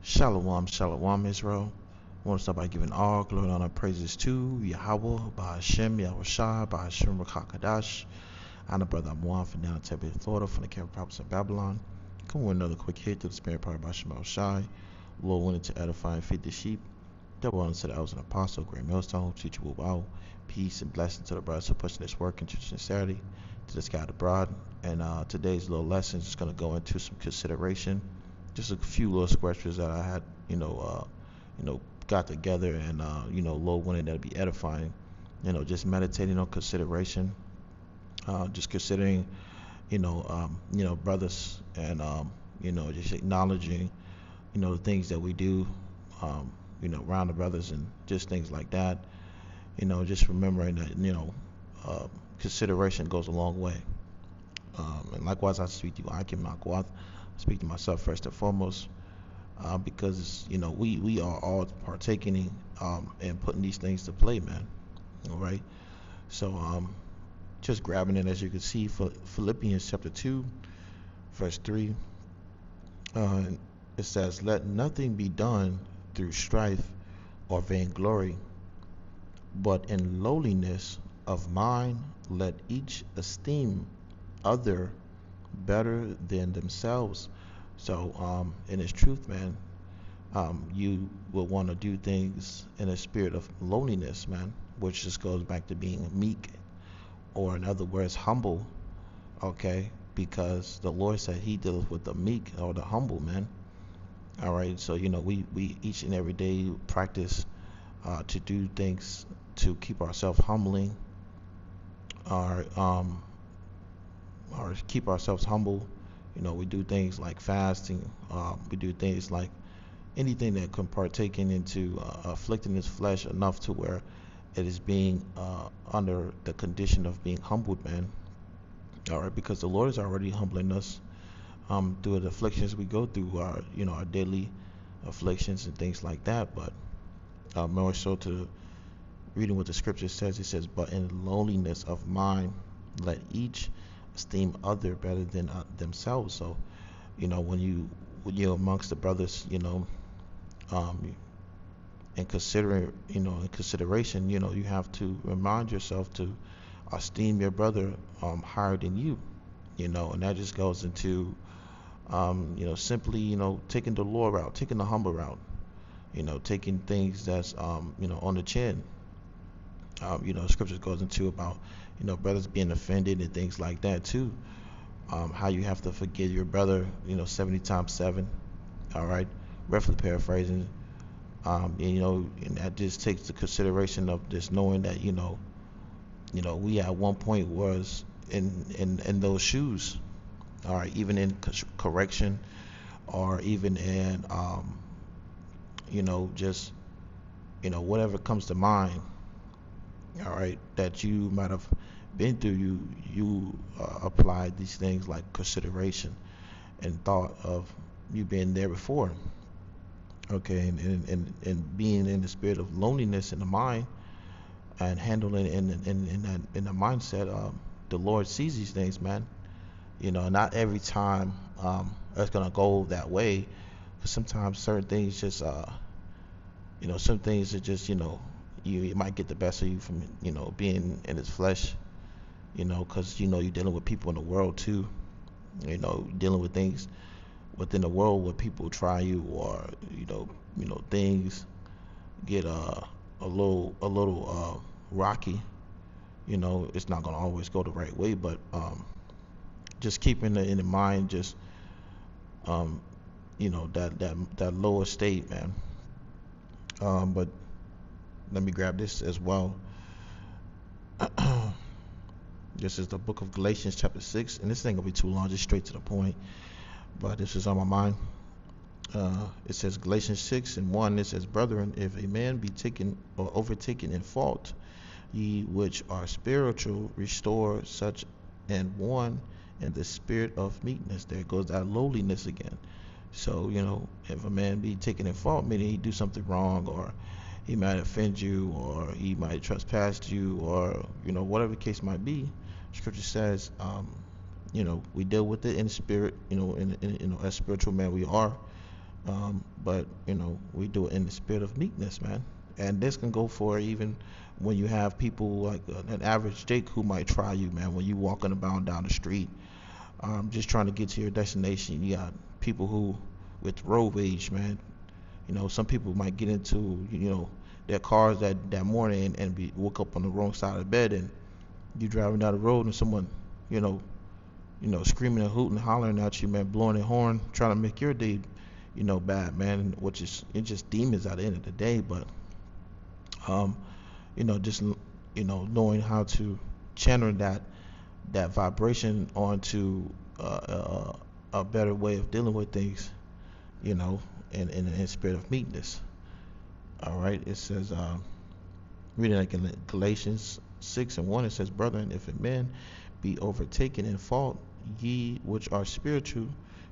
Shalom, shalom, Israel. I want to start by giving all glory, honor, praises to YAHAWAH, BAHASHAM, YAHWASHI, BAHASHAM, QADASH. I'm the brother I'm from down in Tempe, Florida, from the Cape Province of Babylon. Come with another quick hit to the spirit power by YAHWASHI. Lord wanted to edify and feed the sheep. Devil wanted said I was an apostle, great millstone, teacher will wow. Peace and blessing to the brothers who pushing this work into sincerity, to the sky abroad. And today's little lesson is going to go into some consideration. Just a few little scriptures that I had, got together, and Lord wanted that to be edifying. Just meditating on consideration, just considering, brothers, and just acknowledging, the things that we do, around the brothers, and just things like that. Just remembering that, consideration goes a long way. And likewise, I speak to you, I can speak to myself first and foremost, because we are all partaking and putting these things to play, man. All right. So just grabbing it, as you can see, for Philippians chapter 2, verse 3. It says, "Let nothing be done through strife or vainglory, but in lowliness of mind let each esteem other better than themselves." So in its truth, man, you will want to do things in a spirit of lowliness, man, which just goes back to being meek, or in other words, humble. Okay, because the Lord said He deals with the meek or the humble, man. All right, so we each and every day practice to do things to keep ourselves humbling, or keep ourselves humble. We do things like fasting. We do things like anything that can partake into afflicting this flesh enough to where it is being under the condition of being humbled, man. All right, because the Lord is already humbling us through the afflictions we go through, our daily afflictions and things like that. But more so to reading what the scripture says, it says, "But in lowliness of mind, let each esteem other better than themselves." So, when you're amongst the brothers, and in consideration, you have to remind yourself to esteem your brother higher than you, and that just goes into, simply, taking the lower route, taking the humble route, taking things that's, on the chin. Scripture goes into about, brothers being offended and things like that too. How you have to forgive your brother, 70 times 7. All right, roughly paraphrasing. And that just takes the consideration of just knowing that, we at one point was in those shoes. All right, even in correction, or even in, just, whatever comes to mind. All right, that you might have been through, you applied these things like consideration and thought of you being there before. Okay, and being in the spirit of loneliness in the mind, and handling in the mindset. The Lord sees these things, man. Not every time it's gonna go that way, because sometimes certain things just some things are just, it might get the best of you from, being in His flesh, because you're dealing with people in the world too, dealing with things within the world where people try you, or things get a little rocky. It's not gonna always go the right way, but just keeping it in mind, just that lower state, man. But let me grab this as well. This is the book of Galatians chapter 6, and this ain't gonna be too long, just straight to the point, but this is on my mind. It says, Galatians 6:1, it says, "Brethren, if a man be taken or overtaken in fault, ye which are spiritual, restore such an one in the spirit of meekness." There goes that lowliness again. So, if a man be taken in fault, meaning he do something wrong, or he might offend you, or he might trespass you, or, whatever the case might be, scripture says, we deal with it in spirit, in a spiritual man we are, But we do it in the spirit of meekness, man. And this can go for even when you have people like an average Jake who might try you, man. When you walking about down the street, just trying to get to your destination, you got people who with road rage, man. Some people might get into their cars that morning and be woke up on the wrong side of the bed, and you driving down the road and someone, you know, screaming and hooting, hollering at you, man, blowing their horn, trying to make your day, bad, man. Which is it's just demons at the end of the day. But um, just knowing how to channel that vibration onto a better way of dealing with things, in spirit of meekness. All right, it says, reading like in Galatians 6:1, it says, brethren, if a man be overtaken in fault, ye which are spiritual,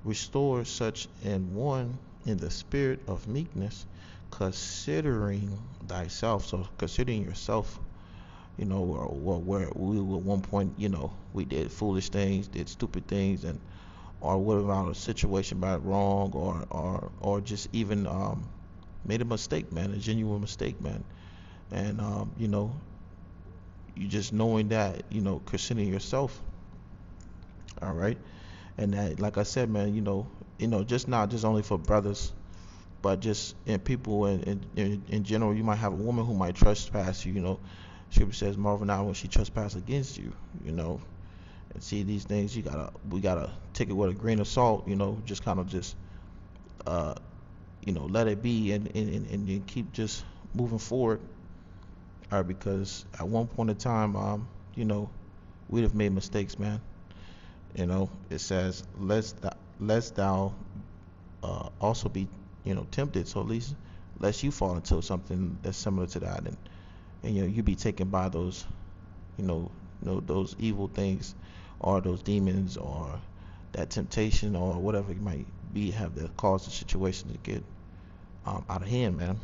restore such an one in the spirit of meekness, considering thyself. So considering yourself, or where we at one point, we did foolish things, did stupid things, and or what about a situation got wrong, or just even made a mistake, man, a genuine mistake, man. And you just knowing that, considering yourself, all right. And that, like I said, man, just not just only for brothers, but just in people in general. You might have a woman who might trespass you. Scripture says, marvel not when she trespass against you. And see, these things we gotta take it with a grain of salt. Just kind of just uh let it be, and keep just moving forward. All right, because at one point in time, we'd have made mistakes, man. It says, lest thou also be, tempted. So at least, lest you fall into something that's similar to that, and you be taken by those, those evil things, or those demons, or that temptation, or whatever it might be, have that cause the situation to get out of hand, man.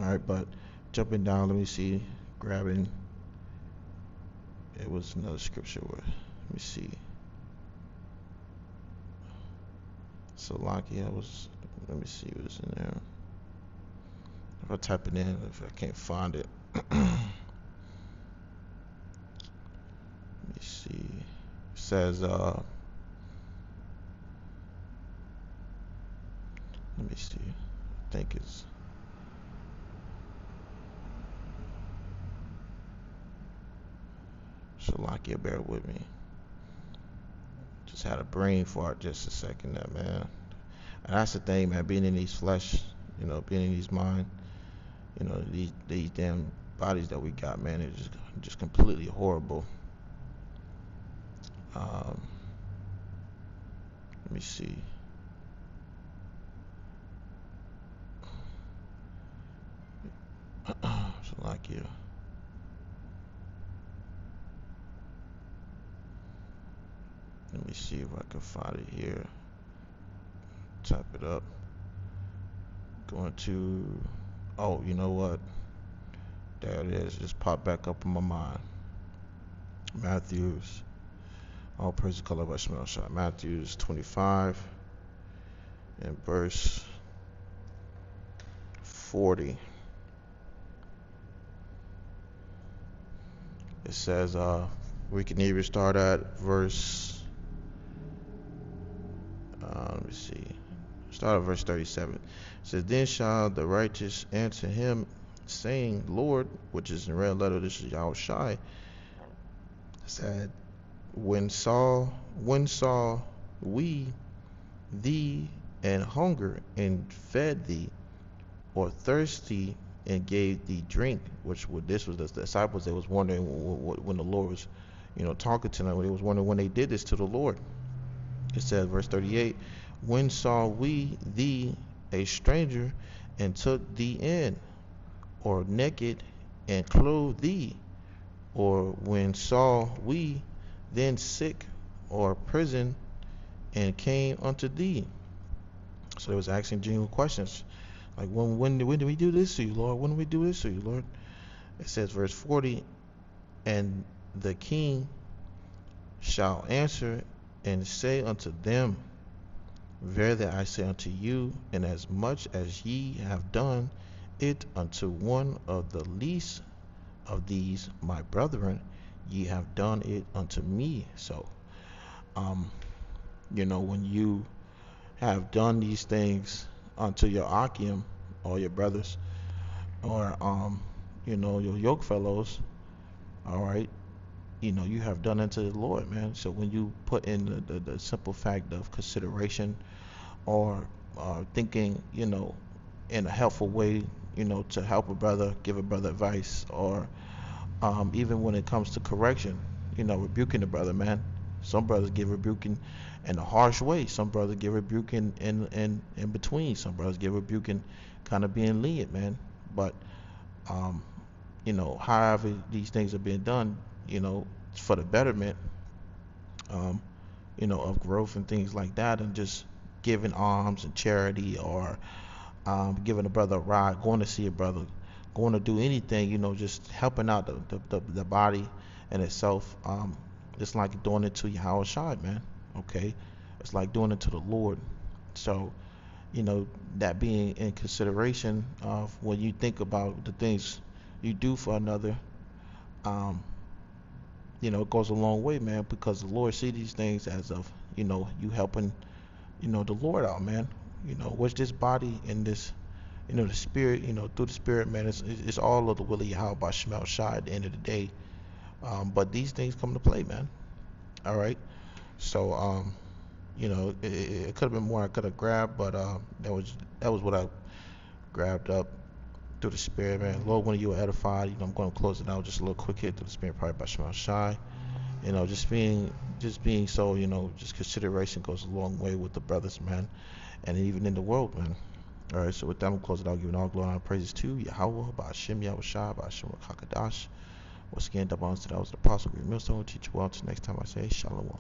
All right, but jumping down, let me see, grabbing. It was another scripture where, let me see. Salakia was, let me see what's in there. If I type it in, if I can't find it. Let me see. It says, let me see. I think it's, Shalakia, bear with me. Just had a brain fart just a second there, man. And that's the thing, man, being in these flesh, being in these mind, these damn bodies that we got, man, it's just completely horrible. Let me see. Shalakia. Let me see if I can find it here. Type it up. Going to, oh, you know what? There it is. Just popped back up in my mind. Matthew's, all praise the color of shot. Matthew's 25 and verse 40. It says, we can either start at verse, let me see. Start at verse 37. It says, then shall the righteous answer him, saying, Lord, which is in red letter, this is YAHWASHI, said, when saw we thee and hunger and fed thee, or thirsty and gave thee drink? Which this was the disciples. They was wondering when the Lord was, talking to them. They was wondering when they did this to the Lord. It says, verse 38, when saw we thee a stranger and took thee in, or naked and clothed thee? Or when saw we then sick or prison and came unto thee? So they was asking genuine questions. Like, when did we do this to you, Lord? When did we do this to you, Lord? It says, verse 40, and the king shall answer and say unto them, Verily I say unto you, inasmuch as ye have done it unto one of the least of these my brethren, ye have done it unto me. So, um, when you have done these things unto your Akim or your brothers or your yoke fellows, all right, you have done unto the Lord, man. So when you put in the simple fact of consideration or thinking, in a helpful way, to help a brother, give a brother advice, or even when it comes to correction, rebuking the brother, man. Some brothers give rebuking in a harsh way. Some brothers give rebuking in between. Some brothers give rebuking kind of being lenient, man. But um, however these things are being done, it's for the betterment, um, of growth and things like that, and just giving alms and charity, or giving a brother a ride, going to see a brother, going to do anything, just helping out the body in itself. It's like doing it to YAHAWASHI, man. Okay, it's like doing it to the Lord. So, that being in consideration of when you think about the things you do for another, um, it goes a long way, man, because the Lord see these things as of, you helping, the Lord out, man. What's this body and this, the spirit, through the spirit, man, it's all of the will of Yahweh by Shemel Shai at the end of the day. But these things come to play, man. All right. So, it could have been more I could have grabbed, but that was what I grabbed up through the spirit, man. Lord, when you were edified, I'm going to close it out just a little quick here through the spirit, probably by Shemel Shai. Just being so, just consideration goes a long way with the brothers, man, and even in the world, man. All right, so with that, I'm close it out, giving all glory and praises to Yahawah, BAHASHAM, Yahawashi, BAHASHAM, QADASH. Once again, double honors to that was the apostle, great millstone, teach you well. Until next time, I say, Shalom.